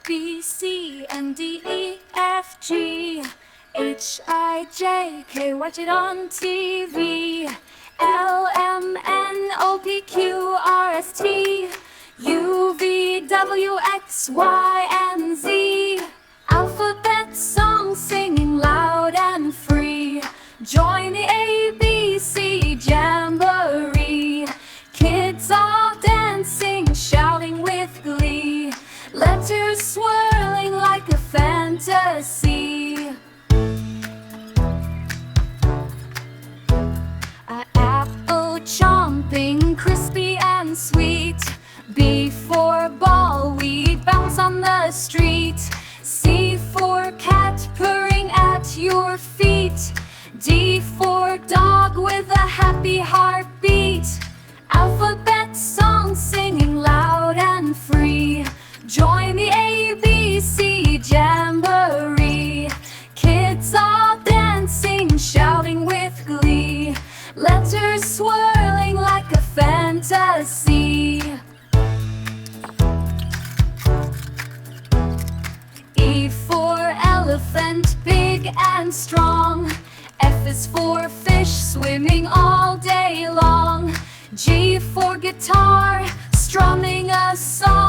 B, C, and D, E, F, G, H, I, J, K, watch it on TV. L, M, N, O, P, Q, R, S, T, U, V, W, X, Y, and Z. Alphabet song singing loud and free. Join the ABC Jamboree. Kids all dancing, shouting with glee. Letters swirling like a fantasy. Apple chomping, crispy and sweet. B for ball, we bounce on the street. C for cat, purring at your feet. D for dog with a happy heartbeat. Alphabet song singing loud and free. Join the ABC Jamboree. Kids all dancing, shouting with glee. Letters swirling like a fantasy. E for elephant, big and strong. F is for fish, swimming all day long. G for guitar, strumming a song.